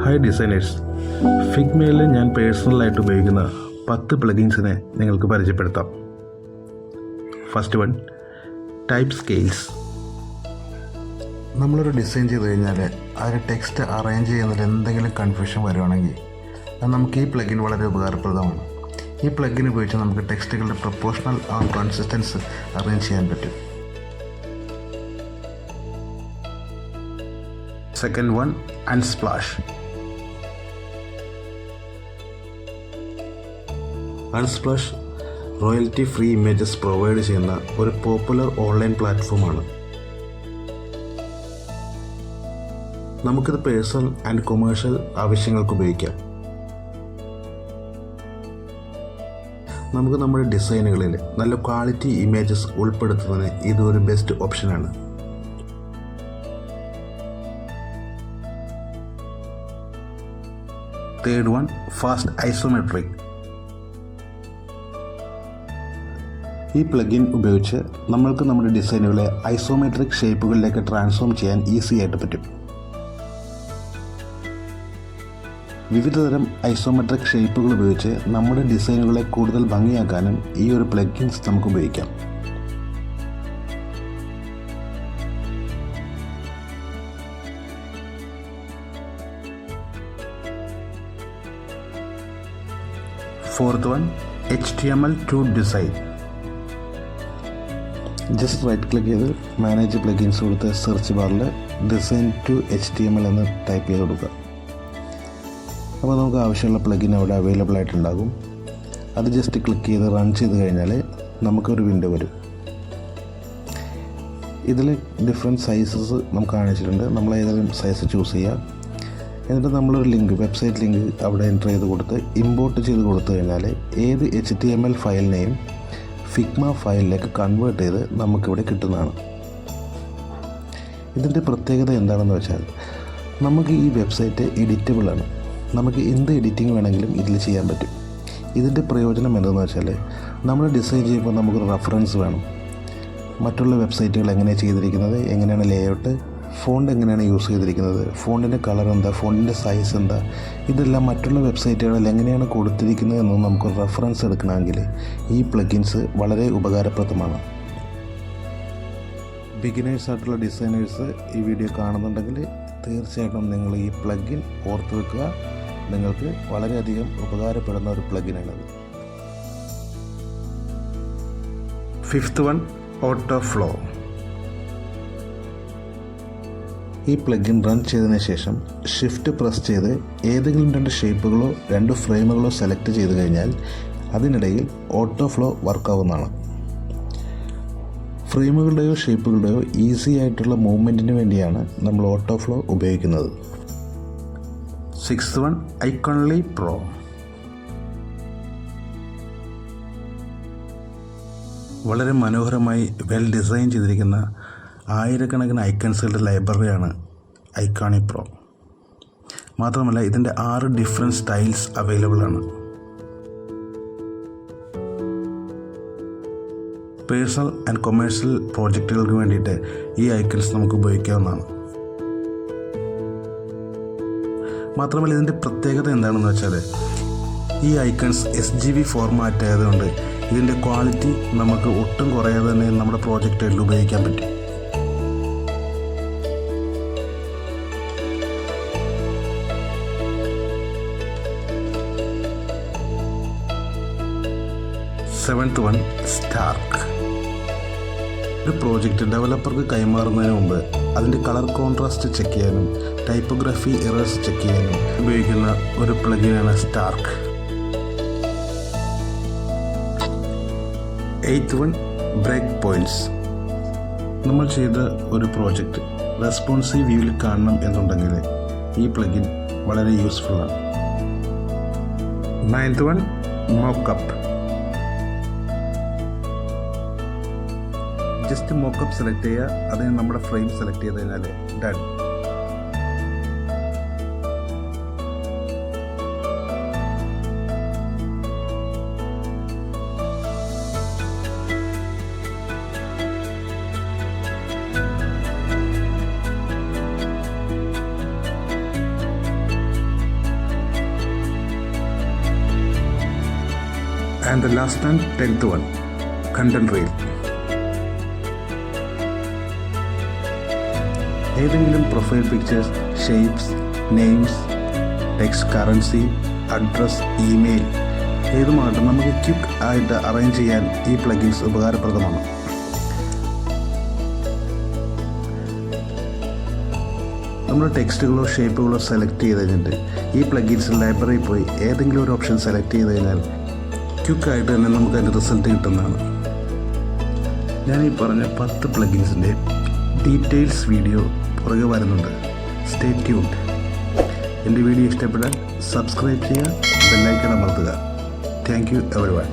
Hi designers, ഫിഗ്മയിൽ ഞാൻ പേഴ്സണലായിട്ട് ഉപയോഗിക്കുന്ന 10 പ്ലഗിൻസിനെ നിങ്ങൾക്ക് പരിചയപ്പെടുത്താം. First one, type scales. നമ്മളൊരു ഡിസൈൻ ചെയ്ത് കഴിഞ്ഞാൽ അതിൽ ടെക്സ്റ്റ് അറേഞ്ച് ചെയ്യുന്നതിൽ എന്തെങ്കിലും കൺഫ്യൂഷൻ വരുവാണെങ്കിൽ അത് നമുക്ക് ഈ പ്ലഗിൻ വളരെ ഉപകാരപ്രദമാണ്. ഈ പ്ലഗിൻ ഉപയോഗിച്ച് നമുക്ക് ടെക്സ്റ്റുകളുടെ പ്രൊപ്പോർഷണൽ കൺസിസ്റ്റൻസ് അറേഞ്ച് ചെയ്യാൻ പറ്റും. Second one, Unsplash. Unsplash royalty free images provide ചെയ്യുന്ന ഒരു പോപ്പുലർ ഓൺലൈൻ പ്ലാറ്റ്ഫോമാണ്. നമുക്കിത് പേഴ്സണൽ ആൻഡ് കൊമേഴ്ഷ്യൽ ആവശ്യങ്ങൾക്ക് ഉപയോഗിക്കാം. നമുക്ക് നമ്മുടെ ഡിസൈനുകളിൽ നല്ല ക്വാളിറ്റി ഇമേജസ് ഉൾപ്പെടുത്തുന്നതിന് ഇതൊരു ബെസ്റ്റ് ഓപ്ഷനാണ്. Third one, fast isometric. ഈ പ്ലഗിൻ ഉപയോഗിച്ച് നമ്മൾക്ക് നമ്മുടെ ഡിസൈനുകളെ ഐസോമെട്രിക് ഷേപ്പുകളിലേക്ക് ട്രാൻസ്ഫോം ചെയ്യാൻ ഈസി ആയിട്ട് പറ്റും. വിവിധതരം ഐസോമെട്രിക് ഷേപ്പുകൾ ഉപയോഗിച്ച് നമ്മുടെ ഡിസൈനുകളെ കൂടുതൽ ഭംഗിയാക്കാനും ഈ ഒരു പ്ലഗിൻസ് നമുക്ക് ഉപയോഗിക്കാം. Fourth one, HTML2 design. Just right click ചെയ്ത് മാനേജ് പ്ലഗിൻസ് കൊടുത്ത് സെർച്ച് ബാറിൽ ഡിസൈൻ ടു HTML എന്ന് ടൈപ്പ് ചെയ്ത് കൊടുക്കുക. അപ്പോൾ നമുക്ക് ആവശ്യമുള്ള പ്ലഗിൻ അവിടെ അവൈലബിൾ ആയിട്ടുണ്ടാകും. അത് ജസ്റ്റ് ക്ലിക്ക് ചെയ്ത് റൺ ചെയ്ത് കഴിഞ്ഞാൽ നമുക്കൊരു വിൻഡോ വരും. ഇതിൽ ഡിഫറെൻറ്റ് സൈസസ് നമുക്ക് കാണിച്ചിട്ടുണ്ട്. നമ്മൾ ഏതെങ്കിലും സൈസ് ചൂസ് ചെയ്യുക. എന്നിട്ട് നമ്മളൊരു ലിങ്ക്, വെബ്സൈറ്റ് ലിങ്ക് അവിടെ എൻ്റർ ചെയ്ത് കൊടുത്ത് ഇമ്പോർട്ട് ചെയ്ത് കൊടുത്തു കഴിഞ്ഞാൽ ഏത് HTML ഫയലിനെയും ഫിഗ്മ ഫയലിലേക്ക് കൺവേർട്ട് ചെയ്ത് നമുക്കിവിടെ കിട്ടുന്നതാണ്. ഇതിൻ്റെ പ്രത്യേകത എന്താണെന്ന് വെച്ചാൽ നമുക്ക് ഈ വെബ്സൈറ്റ് എഡിറ്റബിളാണ്. നമുക്ക് എന്ത് എഡിറ്റിംഗ് വേണമെങ്കിലും ഇതിൽ ചെയ്യാൻ പറ്റും. ഇതിൻ്റെ പ്രയോജനം എന്തെന്ന് വെച്ചാൽ നമ്മൾ ഡിസൈൻ ചെയ്യുമ്പോൾ നമുക്കൊരു റെഫറൻസ് വേണം. മറ്റുള്ള വെബ്സൈറ്റുകൾ എങ്ങനെയാണ് ചെയ്തിരിക്കുന്നത്, എങ്ങനെയാണ് ലേഔട്ട്, ഫോണ്ട് എങ്ങനെയാണ് യൂസ് ചെയ്തിരിക്കുന്നത്, ഫോണ്ടിൻ്റെ കളർ എന്താ, ഫോണ്ടിൻ്റെ സൈസ് എന്താ, ഇതെല്ലാം മറ്റുള്ള വെബ്സൈറ്റുകളിൽ എങ്ങനെയാണ് കൊടുത്തിരിക്കുന്നത് എന്ന് നമുക്ക് റെഫറൻസ് എടുക്കണമെങ്കിൽ ഈ പ്ലഗിൻസ് വളരെ ഉപകാരപ്രദമാണ്. ബിഗിനേഴ്സ് ആയിട്ടുള്ള ഡിസൈനേഴ്സ് ഈ വീഡിയോ കാണുന്നുണ്ടെങ്കിൽ തീർച്ചയായിട്ടും നിങ്ങൾ ഈ പ്ലഗിൻ ഓർത്ത് വെക്കുക. നിങ്ങൾക്ക് വളരെയധികം ഉപകാരപ്പെടുന്ന ഒരു പ്ലഗിനാണത്. Fifth one, autoflow. ഈ പ്ലഗിൻ റൺ ചെയ്തതിന് ശേഷം ഷിഫ്റ്റ് പ്രസ് ചെയ്ത് ഏതെങ്കിലും 2 ഷേപ്പുകളോ 2 ഫ്രെയിമുകളോ സെലക്ട് ചെയ്ത് കഴിഞ്ഞാൽ അതിനിടയിൽ ഓട്ടോഫ്ലോ വർക്കാവുന്നതാണ്. ഫ്രെയിമുകളുടെയോ ഷേപ്പുകളുടെയോ ഈസി ആയിട്ടുള്ള മൂവ്മെൻറ്റിന് വേണ്ടിയാണ് നമ്മൾ ഓട്ടോഫ്ലോ ഉപയോഗിക്കുന്നത്. Sixth one, Iconly pro. വളരെ മനോഹരമായി വെൽ ഡിസൈൻ ചെയ്തിരിക്കുന്ന ആയിരക്കണക്കിന് ഐക്കൺസുകളുടെ ലൈബ്രറിയാണ് ഐക്കോണി പ്രോ. മാത്രമല്ല ഇതിൻ്റെ 6 ഡിഫറെൻറ്റ് സ്റ്റൈൽസ് അവൈലബിൾ ആണ്. പേഴ്സണൽ ആൻഡ് കൊമേഴ്ഷ്യൽ പ്രോജക്റ്റുകൾക്ക് വേണ്ടിയിട്ട് ഈ ഐക്കൺസ് നമുക്ക് ഉപയോഗിക്കാവുന്നതാണ്. മാത്രമല്ല ഇതിൻ്റെ പ്രത്യേകത എന്താണെന്ന് വെച്ചാൽ ഈ ഐക്കൺസ് SGB ഫോർമാറ്റ് ആയതുകൊണ്ട് ഇതിൻ്റെ ക്വാളിറ്റി നമുക്ക് ഒട്ടും കുറയാതെ തന്നെ നമ്മുടെ പ്രോജക്റ്റുകളിൽ ഉപയോഗിക്കാൻ പറ്റും. Seventh one, Stark. ഒരു പ്രോജക്റ്റ് ഡെവലപ്പർക്ക് കൈമാറുന്നതിന് മുമ്പ് അതിൻ്റെ കളർ കോൺട്രാസ്റ്റ് ചെക്ക് ചെയ്യാനും ടൈപ്പോഗ്രഫി എറേഴ്സ് ചെക്ക് ചെയ്യാനും ഉപയോഗിക്കുന്ന ഒരു പ്ലഗിനാണ് Stark. Eighth one, break points. നമ്മൾ ചെയ്ത ഒരു പ്രോജക്റ്റ് റെസ്പോൺസീവ് വ്യൂവിൽ കാണണം എന്നുണ്ടെങ്കിൽ ഈ പ്ലഗിൻ വളരെ യൂസ്ഫുള്ളാണ്. Ninth one, mockup. Just mockup select ചെയ്യുക, അതിന് നമ്മുടെ ഫ്രെയിം സെലക്ട് ചെയ്ത് കഴിഞ്ഞാൽ done. and the last and 10th one, content reel. ഏതെങ്കിലും profile pictures, shapes, names, text, currency, address, email ഏതുമാകട്ടെ നമുക്ക് ക്വിക്ക് ആയിട്ട് അറേഞ്ച് ചെയ്യാൻ ഈ പ്ലഗിൻസ് ഉപകാരപ്രദമാണ്. നമ്മൾ ടെക്സ്റ്റുകളോ ഷേപ്പുകളോ സെലക്ട് ചെയ്ത് കഴിഞ്ഞിട്ട് ഈ പ്ലഗിൻസ് ലൈബ്രറിയിൽ പോയി ഏതെങ്കിലും ഒരു ഓപ്ഷൻ സെലക്ട് ചെയ്ത് കഴിഞ്ഞാൽ ക്വിക്കായിട്ട് തന്നെ നമുക്ക് അതിൻ്റെ റിസൾട്ട് കിട്ടുന്നതാണ്. ഞാൻ ഈ പറഞ്ഞ 10 പ്ലഗിൻസിൻ്റെ ഡീറ്റെയിൽസ് വീഡിയോ പുറകെ വരുന്നുണ്ട്. Stay tuned. എൻ്റെ വീഡിയോ ഇഷ്ടപ്പെട്ടാൽ സബ്സ്ക്രൈബ് ചെയ്യുക, ബെല്ലൈക്കൺ അമർത്തുക. Thank you everyone.